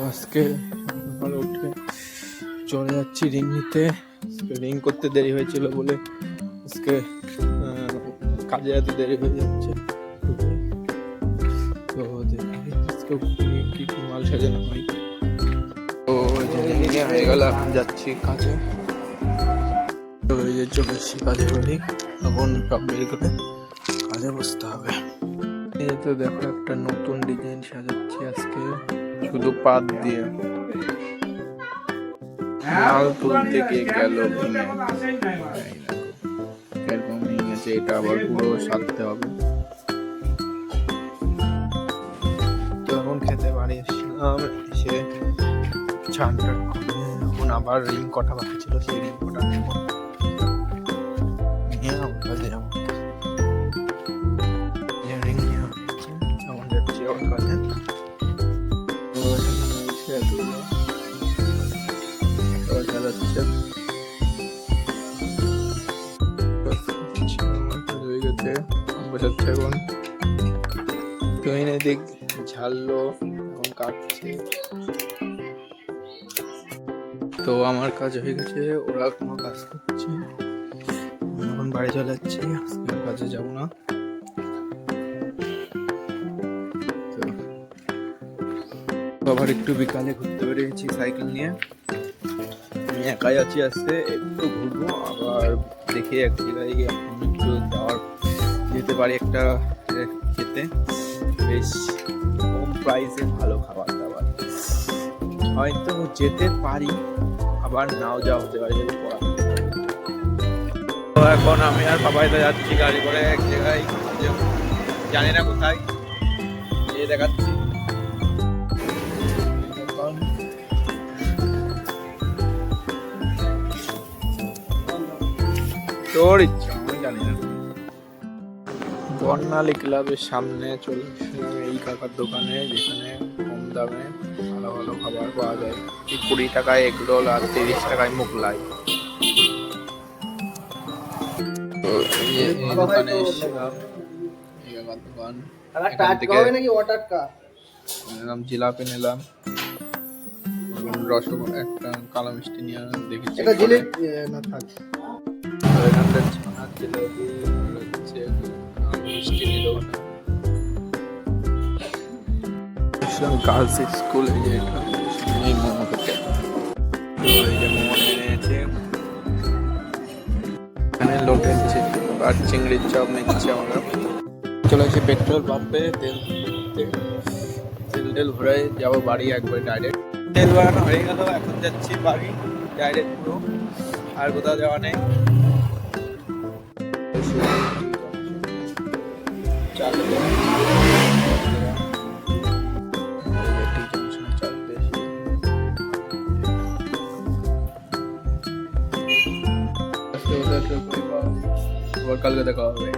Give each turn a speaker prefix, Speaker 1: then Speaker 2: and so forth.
Speaker 1: আজকে সকালে উঠে চলে যাচ্ছি রিং নিতে। রিং করতে দেরি হয়েছিল বলে আজকে কাজে এত দেরি হয়ে যাচ্ছে। তো দেখি আজকে কি কি মাল সাজানো হয়। তো রিংয়ে হয়ে গেল, এখন যাচ্ছি কাজে। তো এই যে চলে এসেছি কাজে বাড়ি, এখন সব বের করে কাজে বসতে হবে। এই তো দেখো একটা নতুন ডিজাইন সাজাচ্ছি আজকে, শুধু পাত দিয়ে। মাল তুলতে গিয়ে গেল এরকম হয়ে গেছে, এটা আবার পুরো সারতে হবে। তো এখন খেতে বাড়ি এসেছিলাম, এসে ছান টান করে এখন আবার রিং কটা বাকি ছিল, সেই রিং কটা নেবো, নিয়ে আমার কাজে যাবো। রিং নিয়ে আমার যাচ্ছি আমার কাজে। তো এতগুলো চালাচ্ছে, হয়ে গেছে বসাচ্ছে এখন। তো এনে দেখ ঝাললো, এখন কাটছে। তো আমার কাজ হয়ে গেছে, ওরা কোনো কাজ করছে। এখন বাড়ি চলে যাচ্ছি, আজকে কাজে যাবো না। তো আবার একটু বিকালে ঘুরতে বেরিয়েছি সাইকেল নিয়ে। আমি একাই আছি, আসতে একটু ঘুরবো, আবার দেখি এক জায়গায় এখন একটু যেতে পারি একটা খেতে, বেশ কম প্রাইসে ভালো খাবার দাবার। হয়তো যেতে পারি, আবার নাও যাওয়া হতে পারে যদি পড়া। তো এখন আমি আর বাবাই তো যাচ্ছি গাড়ি করে এক জায়গায়, জানি না কোথায়, গিয়ে দেখাচ্ছি। তোর ইচ্ছা, আমি জানি না। বর্ণালী ক্লাবের সামনে চলে এসেছিলাম এই কাকার দোকানে, যেখানে কম দামে ভালো ভালো খাবার পাওয়া যায়। 20 টাকায় এগ রোল আর 30 টাকায় মোগলাই। তো এই দোকানে এসেছিলাম, এই কাকার দোকান। এখান থেকে নিলাম জিলাপি, নিলাম রসগোল্লা, একটা কালো মিষ্টি নিয়ে দেখেছি। এখানকার ছানার জিলাপি হচ্ছে মিষ্টি নিল না। গার্লস স্কুল, এই যে এই মোমো খেতে, এই যে মোমো নিয়েছে। এখানে লোটের আর চিংড়ির চপ নিচ্ছে আমরা। চলে আসি পেট্রোল পাম্পে, তেল ভরে যাবো বাড়ি একবার ডাইরেক্ট। তেল ভরানো হয়ে গেল, এখন যাচ্ছি বাড়ি ডাইরেক্ট পুরো, আর কোথাও যাওয়া নেই। কালকে দেখা হবে।